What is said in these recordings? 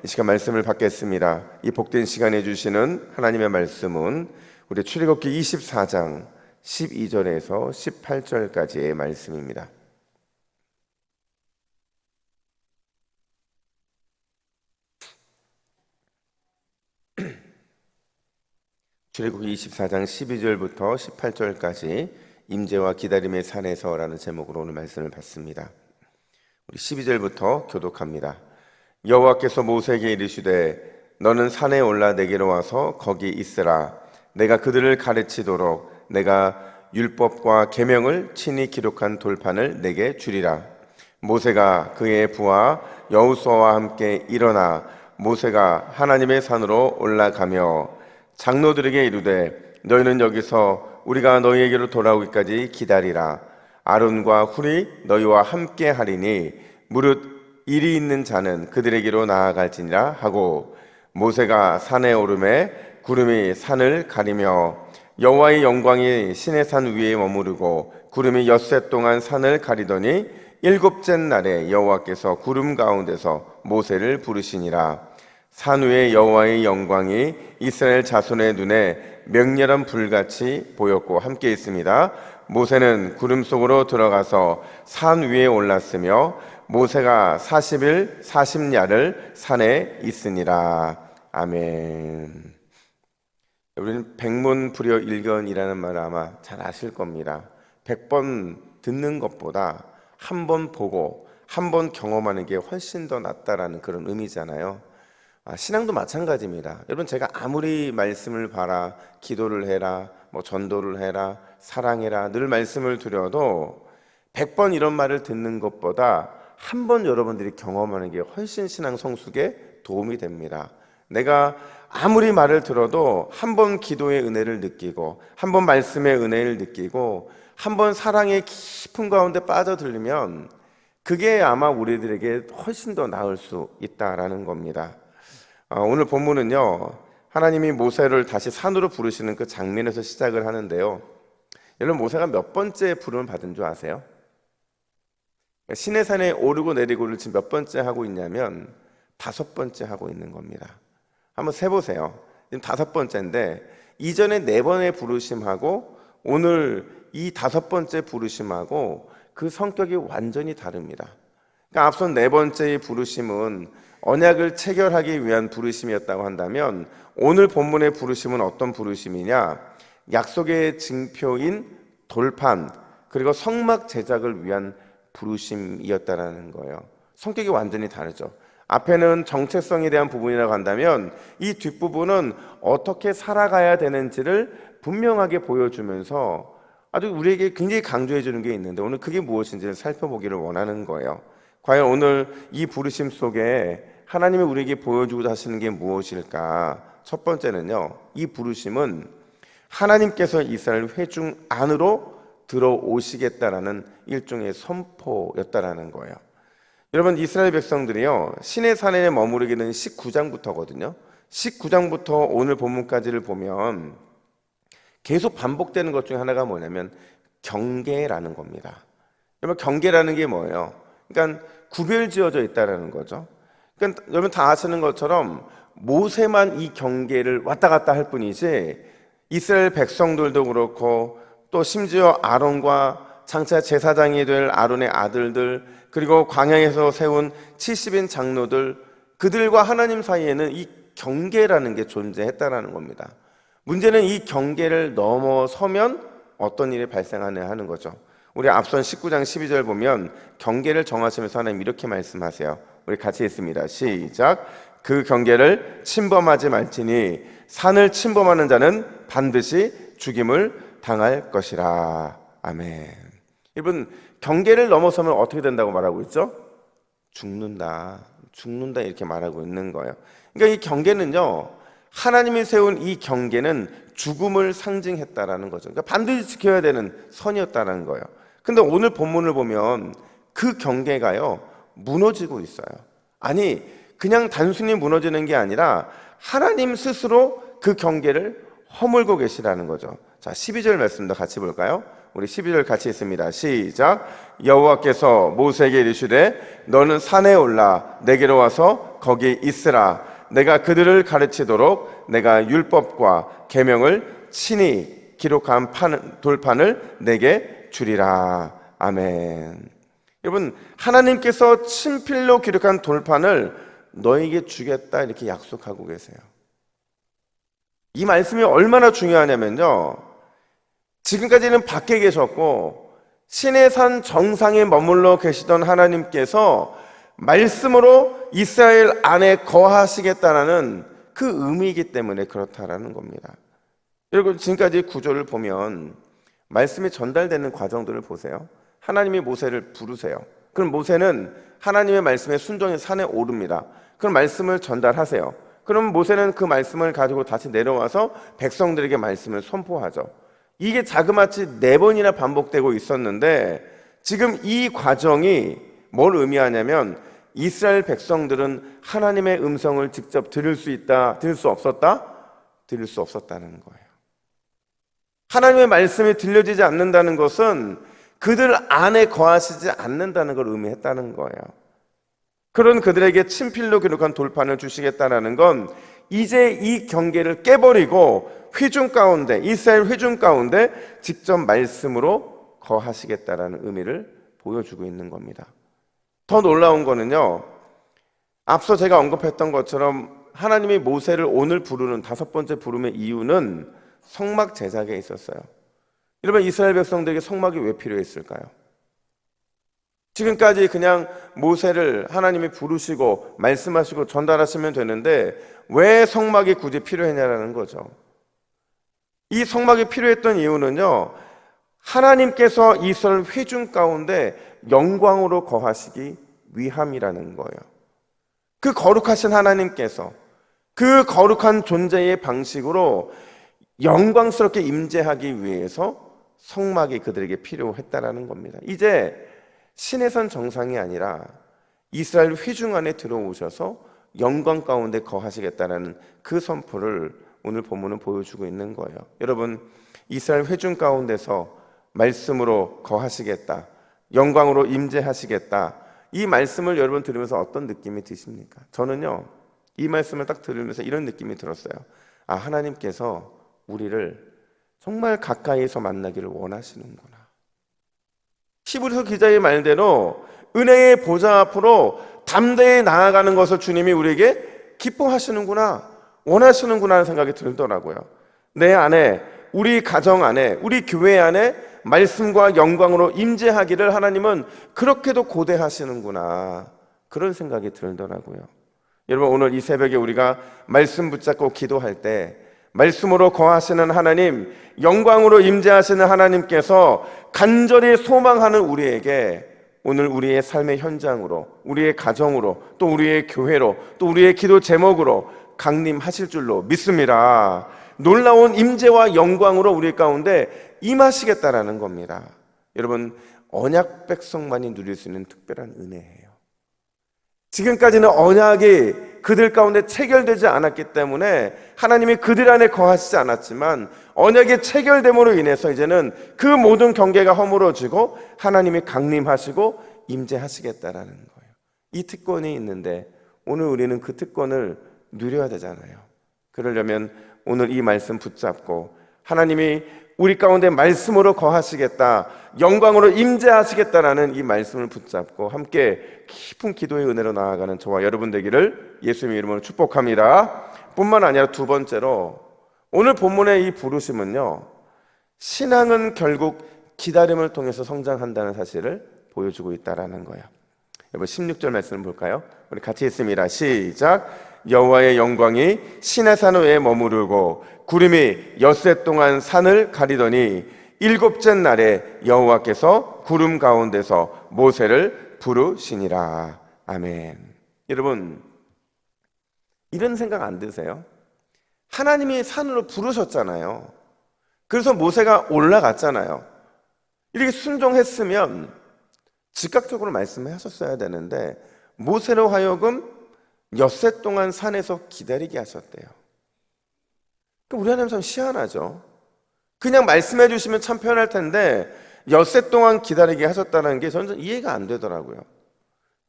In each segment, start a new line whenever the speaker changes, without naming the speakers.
이 시간 말씀을 받겠습니다. 이 복된 시간에 주시는 하나님의 말씀은 우리 출애굽기 24장 12절에서 18절까지의 말씀입니다. 출애굽기 24장 12절부터 18절까지 임재와 기다림의 산에서라는 제목으로 오늘 말씀을 받습니다. 우리 12절부터 교독합니다. 여호와께서 모세에게 이르시되 너는 산에 올라 내게로 와서 거기 있으라. 내가 그들을 가르치도록 내가 율법과 계명을 친히 기록한 돌판을 내게 주리라. 모세가 그의 부하 여호수아와 함께 일어나 모세가 하나님의 산으로 올라가며 장로들에게 이르되 너희는 여기서 우리가 너희에게로 돌아오기까지 기다리라. 아론과 훌이 너희와 함께 하리니 무릇 일이 있는 자는 그들에게로 나아갈지니라 하고, 모세가 산에 오르매 구름이 산을 가리며 여호와의 영광이 시내 산 위에 머무르고 구름이 엿새 동안 산을 가리더니 일곱째 날에 여호와께서 구름 가운데서 모세를 부르시니라. 산 위에 여호와의 영광이 이스라엘 자손의 눈에 맹렬한 불같이 보였고 함께 있습니다. 모세는 구름 속으로 들어가서 산 위에 올랐으며 모세가 40일 40야를 산에 있으니라. 아멘. 우리는 백문불여일견이라는 말을 아마 잘 아실 겁니다. 100번 듣는 것보다 한 번 보고 한 번 경험하는 게 훨씬 더 낫다라는 그런 의미잖아요. 신앙도 마찬가지입니다. 여러분, 제가 아무리 말씀을 봐라, 기도를 해라, 전도를 해라, 사랑해라 늘 말씀을 드려도 100번 이런 말을 듣는 것보다 한 번 여러분들이 경험하는 게 훨씬 신앙 성숙에 도움이 됩니다. 내가 아무리 말을 들어도 한 번 기도의 은혜를 느끼고 한 번 말씀의 은혜를 느끼고 한 번 사랑의 깊은 가운데 빠져들면 그게 아마 우리들에게 훨씬 더 나을 수 있다라는 겁니다. 오늘 본문은요, 하나님이 모세를 다시 산으로 부르시는 그 장면에서 시작을 하는데요. 여러분, 모세가 몇 번째 부름을 받은 줄 아세요? 시내산에 오르고 내리고를 지금 몇 번째 하고 있냐면 5번째 하고 있는 겁니다. 한번 세보세요. 지금 5번째인데 이전에 4번의 부르심하고 오늘 이 5번째 부르심하고 그 성격이 완전히 다릅니다. 그러니까 앞선 4번째의 부르심은 언약을 체결하기 위한 부르심이었다고 한다면 오늘 본문의 부르심은 어떤 부르심이냐? 약속의 증표인 돌판 그리고 성막 제작을 위한 부르심이었다라는 거예요. 성격이 완전히 다르죠. 앞에는 정체성에 대한 부분이라고 한다면 이 뒷부분은 어떻게 살아가야 되는지를 분명하게 보여주면서 아주 우리에게 굉장히 강조해 주는 게 있는데 오늘 그게 무엇인지를 살펴보기를 원하는 거예요. 과연 오늘 이 부르심 속에 하나님이 우리에게 보여주고자 하시는 게 무엇일까? 첫 번째는요, 이 부르심은 하나님께서 이스라엘 회중 안으로 들어오시겠다라는 일종의 선포였다라는 거예요. 여러분, 이스라엘 백성들이요, 시내산에 머무르게 된 19장부터거든요 19장부터 오늘 본문까지를 보면 계속 반복되는 것 중에 하나가 뭐냐면 경계라는 겁니다. 여러분, 경계라는 게 뭐예요? 그러니까 구별지어져 있다라는 거죠. 그러니까 여러분 다 아시는 것처럼 모세만 이 경계를 왔다 갔다 할 뿐이지 이스라엘 백성들도 그렇고 또 심지어 아론과 장차 제사장이 될 아론의 아들들 그리고 광야에서 세운 70인 장로들 그들과 하나님 사이에는 이 경계라는 게 존재했다는 겁니다. 문제는 이 경계를 넘어서면 어떤 일이 발생하냐 하는 거죠. 우리 앞선 19장 12절 보면 경계를 정하시면서 하나님 이렇게 말씀하세요. 우리 같이 읽습니다. 시작. 그 경계를 침범하지 말지니 산을 침범하는 자는 반드시 죽임을 당할 것이라. 아멘. 여러분, 경계를 넘어서면 어떻게 된다고 말하고 있죠? 죽는다 이렇게 말하고 있는 거예요. 그러니까 이 경계는요, 하나님이 세운 이 경계는 죽음을 상징했다라는 거죠. 그러니까 반드시 지켜야 되는 선이었다는 거예요. 근데 오늘 본문을 보면 그 경계가요, 무너지고 있어요. 아니, 그냥 단순히 무너지는 게 아니라 하나님 스스로 그 경계를 허물고 계시라는 거죠. 자, 12절 말씀도 같이 볼까요? 우리 12절 같이 있습니다. 시작. 여호와께서 모세에게 이르시되 너는 산에 올라 내게로 와서 거기 있으라. 내가 그들을 가르치도록 내가 율법과 계명을 친히 기록한 돌판을 내게 주리라. 아멘. 여러분, 하나님께서 친필로 기록한 돌판을 너에게 주겠다 이렇게 약속하고 계세요. 이 말씀이 얼마나 중요하냐면요, 지금까지는 밖에 계셨고 신의 산 정상에 머물러 계시던 하나님께서 말씀으로 이스라엘 안에 거하시겠다라는 그 의미이기 때문에 그렇다라는 겁니다. 여러분, 지금까지 구조를 보면 말씀이 전달되는 과정들을 보세요. 하나님이 모세를 부르세요. 그럼 모세는 하나님의 말씀에 순종해 산에 오릅니다. 그럼 말씀을 전달하세요. 그럼 모세는 그 말씀을 가지고 다시 내려와서 백성들에게 말씀을 선포하죠. 이게 자그마치 4번이나 반복되고 있었는데, 지금 이 과정이 뭘 의미하냐면 이스라엘 백성들은 하나님의 음성을 직접 들을 수 있다, 들을 수 없었다? 들을 수 없었다는 거예요. 하나님의 말씀이 들려지지 않는다는 것은 그들 안에 거하시지 않는다는 걸 의미했다는 거예요. 그런 그들에게 친필로 기록한 돌판을 주시겠다는 건 이제 이 경계를 깨버리고 회중 가운데, 이스라엘 회중 가운데 직접 말씀으로 거하시겠다라는 의미를 보여주고 있는 겁니다. 더 놀라운 거는요, 앞서 제가 언급했던 것처럼 하나님이 모세를 오늘 부르는 5번째 부름의 이유는 성막 제작에 있었어요. 여러분, 이스라엘 백성들에게 성막이 왜 필요했을까요? 지금까지 그냥 모세를 하나님이 부르시고 말씀하시고 전달하시면 되는데 왜 성막이 굳이 필요했냐라는 거죠. 이 성막이 필요했던 이유는요, 하나님께서 이스라엘 회중 가운데 영광으로 거하시기 위함이라는 거예요. 그 거룩하신 하나님께서 그 거룩한 존재의 방식으로 영광스럽게 임재하기 위해서 성막이 그들에게 필요했다라는 겁니다. 이제 신의 산 정상이 아니라 이스라엘 회중 안에 들어오셔서 영광 가운데 거하시겠다는 그 선포를 오늘 본문은 보여주고 있는 거예요. 여러분, 이스라엘 회중 가운데서 말씀으로 거하시겠다, 영광으로 임재하시겠다, 이 말씀을 여러분 들으면서 어떤 느낌이 드십니까? 저는요, 이 말씀을 딱 들으면서 이런 느낌이 들었어요. 아, 하나님께서 우리를 정말 가까이서 만나기를 원하시는구나. 히브리서 기자의 말대로 은혜의 보좌 앞으로 담대히 나아가는 것을 주님이 우리에게 기뻐하시는구나, 원하시는구나 하는 생각이 들더라고요. 내 안에, 우리 가정 안에, 우리 교회 안에 말씀과 영광으로 임재하기를 하나님은 그렇게도 고대하시는구나, 그런 생각이 들더라고요. 여러분, 오늘 이 새벽에 우리가 말씀 붙잡고 기도할 때 말씀으로 거하시는 하나님, 영광으로 임재하시는 하나님께서 간절히 소망하는 우리에게 오늘 우리의 삶의 현장으로, 우리의 가정으로, 또 우리의 교회로, 또 우리의 기도 제목으로 강림하실 줄로 믿습니다. 놀라운 임재와 영광으로 우리 가운데 임하시겠다라는 겁니다. 여러분, 언약 백성만이 누릴 수 있는 특별한 은혜예요. 지금까지는 언약이 그들 가운데 체결되지 않았기 때문에 하나님이 그들 안에 거하시지 않았지만, 언약이 체결됨으로 인해서 이제는 그 모든 경계가 허물어지고 하나님이 강림하시고 임재하시겠다라는 거예요. 이 특권이 있는데 오늘 우리는 그 특권을 누려야 되잖아요. 그러려면 오늘 이 말씀 붙잡고 하나님이 우리 가운데 말씀으로 거하시겠다, 영광으로 임재하시겠다라는 이 말씀을 붙잡고 함께 깊은 기도의 은혜로 나아가는 저와 여러분 되기를 예수님의 이름으로 축복합니다. 뿐만 아니라 두 번째로, 오늘 본문의 이 부르심은요, 신앙은 결국 기다림을 통해서 성장한다는 사실을 보여주고 있다라는 거예요. 여러분, 16절 말씀을 볼까요? 우리 같이 읽습니다. 시작. 여호와의 영광이 시내산 위에 머무르고 구름이 엿새 동안 산을 가리더니 일곱째 날에 여호와께서 구름 가운데서 모세를 부르시니라. 아멘. 여러분, 이런 생각 안 드세요? 하나님이 산으로 부르셨잖아요. 그래서 모세가 올라갔잖아요. 이렇게 순종했으면 즉각적으로 말씀하셨어야 되는데 모세로 하여금 엿새 동안 산에서 기다리게 하셨대요. 우리 하나님 참 희한하죠. 그냥 말씀해 주시면 참 편할 텐데 엿새 동안 기다리게 하셨다는 게 저는 이해가 안 되더라고요.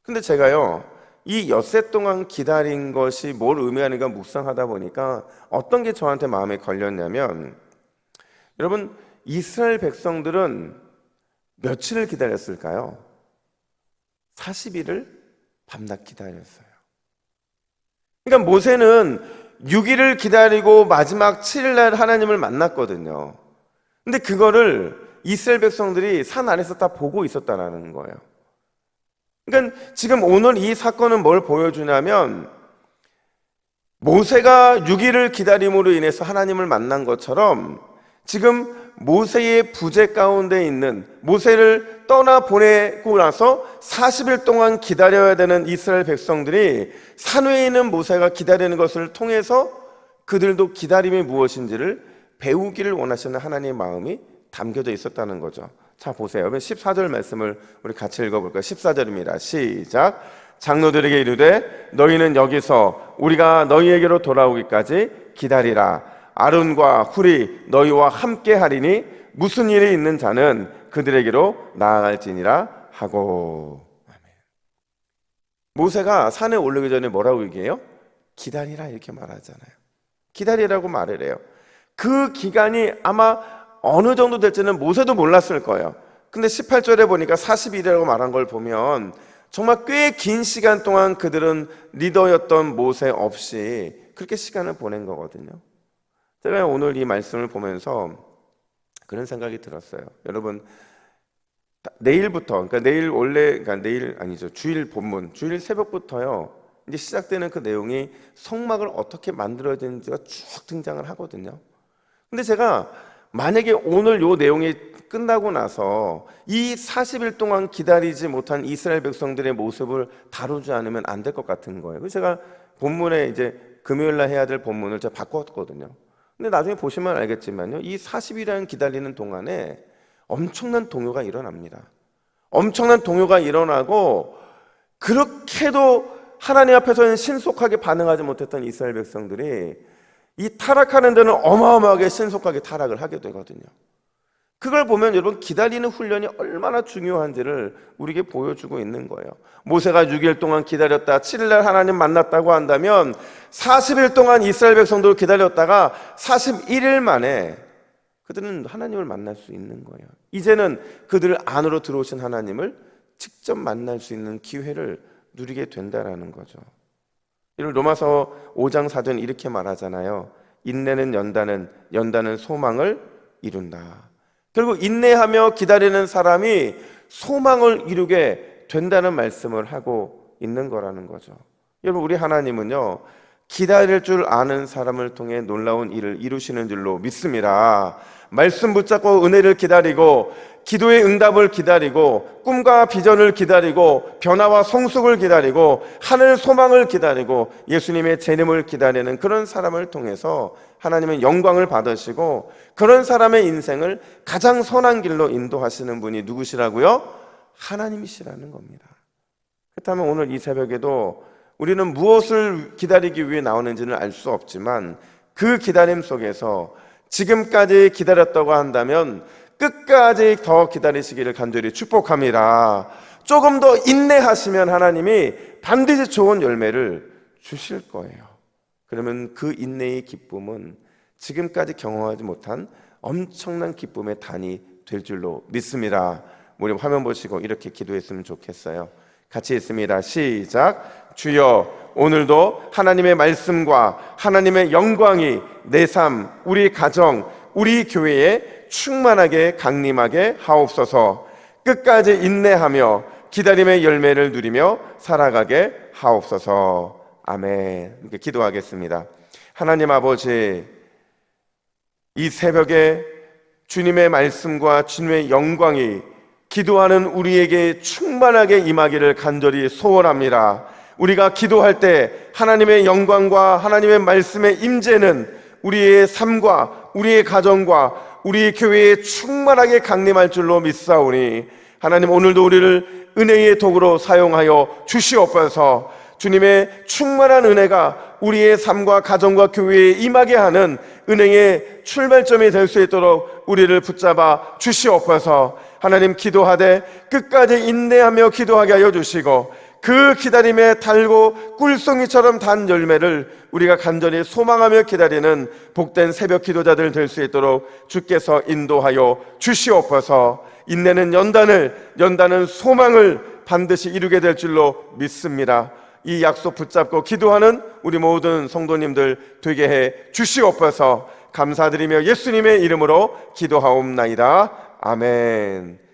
근데 제가요, 이 엿새 동안 기다린 것이 뭘 의미하는가 묵상하다 보니까 어떤 게 저한테 마음에 걸렸냐면, 여러분, 이스라엘 백성들은 며칠을 기다렸을까요? 40일을 밤낮 기다렸어요. 그러니까 모세는 6일을 기다리고 마지막 7일날 하나님을 만났거든요. 근데 그거를 이스라엘 백성들이 산 아래서 다 보고 있었다는 거예요. 그러니까 지금 오늘 이 사건은 뭘 보여주냐면, 모세가 6일을 기다림으로 인해서 하나님을 만난 것처럼 지금 모세의 부재 가운데 있는, 모세를 떠나 보내고 나서 40일 동안 기다려야 되는 이스라엘 백성들이 산 위에 있는 모세가 기다리는 것을 통해서 그들도 기다림이 무엇인지를 배우기를 원하시는 하나님의 마음이 담겨져 있었다는 거죠. 자, 보세요. 14절 말씀을 우리 같이 읽어볼까요? 14절입니다. 시작. 장로들에게 이르되 너희는 여기서 우리가 너희에게로 돌아오기까지 기다리라. 아론과 훌이 너희와 함께 하리니 무슨 일이 있는 자는 그들에게로 나아갈지니라 하고. 아멘. 모세가 산에 올라오기 전에 뭐라고 얘기해요? 기다리라, 이렇게 말하잖아요. 기다리라고 말을 해요. 그 기간이 아마 어느 정도 될지는 모세도 몰랐을 거예요. 근데 18절에 보니까 40일이라고 말한 걸 보면 정말 꽤 긴 시간 동안 그들은 리더였던 모세 없이 그렇게 시간을 보낸 거거든요. 제가 오늘 이 말씀을 보면서 그런 생각이 들었어요. 여러분, 내일부터, 그러니까 내일 아니죠. 주일 본문, 주일 새벽부터요, 이제 시작되는 그 내용이 성막을 어떻게 만들어야 되는지가 쭉 등장을 하거든요. 근데 제가 만약에 오늘 요 내용이 끝나고 나서 이 40일 동안 기다리지 못한 이스라엘 백성들의 모습을 다루지 않으면 안 될 것 같은 거예요. 그래서 제가 본문에 이제 금요일 날 해야 될 본문을 제가 바꿨거든요. 근데 나중에 보시면 알겠지만요, 이 40일이라는 기다리는 동안에 엄청난 동요가 일어납니다. 엄청난 동요가 일어나고, 그렇게도 하나님 앞에서는 신속하게 반응하지 못했던 이스라엘 백성들이 이 타락하는 데는 어마어마하게 신속하게 타락을 하게 되거든요. 그걸 보면 여러분, 기다리는 훈련이 얼마나 중요한지를 우리에게 보여주고 있는 거예요. 모세가 6일 동안 기다렸다 7일날 하나님 만났다고 한다면 40일 동안 이스라엘 백성들을 기다렸다가 41일 만에 그들은 하나님을 만날 수 있는 거예요. 이제는 그들 안으로 들어오신 하나님을 직접 만날 수 있는 기회를 누리게 된다라는 거죠. 이를 로마서 5장 4절은 이렇게 말하잖아요. 인내는 연단은 소망을 이룬다. 결국 인내하며 기다리는 사람이 소망을 이루게 된다는 말씀을 하고 있는 거라는 거죠. 여러분, 우리 하나님은요, 기다릴 줄 아는 사람을 통해 놀라운 일을 이루시는 줄로 믿습니다. 말씀 붙잡고 은혜를 기다리고, 기도의 응답을 기다리고, 꿈과 비전을 기다리고, 변화와 성숙을 기다리고, 하늘 소망을 기다리고, 예수님의 재림을 기다리는 그런 사람을 통해서 하나님은 영광을 받으시고, 그런 사람의 인생을 가장 선한 길로 인도하시는 분이 누구시라고요? 하나님이시라는 겁니다. 그렇다면 오늘 이 새벽에도 우리는 무엇을 기다리기 위해 나오는지는 알 수 없지만, 그 기다림 속에서 지금까지 기다렸다고 한다면 끝까지 더 기다리시기를 간절히 축복합니다. 조금 더 인내하시면 하나님이 반드시 좋은 열매를 주실 거예요. 그러면 그 인내의 기쁨은 지금까지 경험하지 못한 엄청난 기쁨의 단이 될 줄로 믿습니다. 우리 화면 보시고 이렇게 기도했으면 좋겠어요. 같이 있습니다. 시작. 주여, 오늘도 하나님의 말씀과 하나님의 영광이 내 삶, 우리 가정, 우리 교회에 충만하게 강림하게 하옵소서. 끝까지 인내하며 기다림의 열매를 누리며 살아가게 하옵소서. 아멘. 이렇게 기도하겠습니다. 하나님 아버지, 이 새벽에 주님의 말씀과 주님의 영광이 기도하는 우리에게 충만하게 임하기를 간절히 소원합니다. 우리가 기도할 때 하나님의 영광과 하나님의 말씀의 임재는 우리의 삶과 우리의 가정과 우리 교회에 충만하게 강림할 줄로 믿사오니, 하나님 오늘도 우리를 은혜의 도구로 사용하여 주시옵소서. 주님의 충만한 은혜가 우리의 삶과 가정과 교회에 임하게 하는 은혜의 출발점이 될 수 있도록 우리를 붙잡아 주시옵소서. 하나님, 기도하되 끝까지 인내하며 기도하게 하여 주시고, 그 기다림에 달고 꿀송이처럼 단 열매를 우리가 간절히 소망하며 기다리는 복된 새벽 기도자들 될 수 있도록 주께서 인도하여 주시옵소서. 인내는 연단은 소망을 반드시 이루게 될 줄로 믿습니다. 이 약속 붙잡고 기도하는 우리 모든 성도님들 되게 해 주시옵소서. 감사드리며 예수님의 이름으로 기도하옵나이다. 아멘.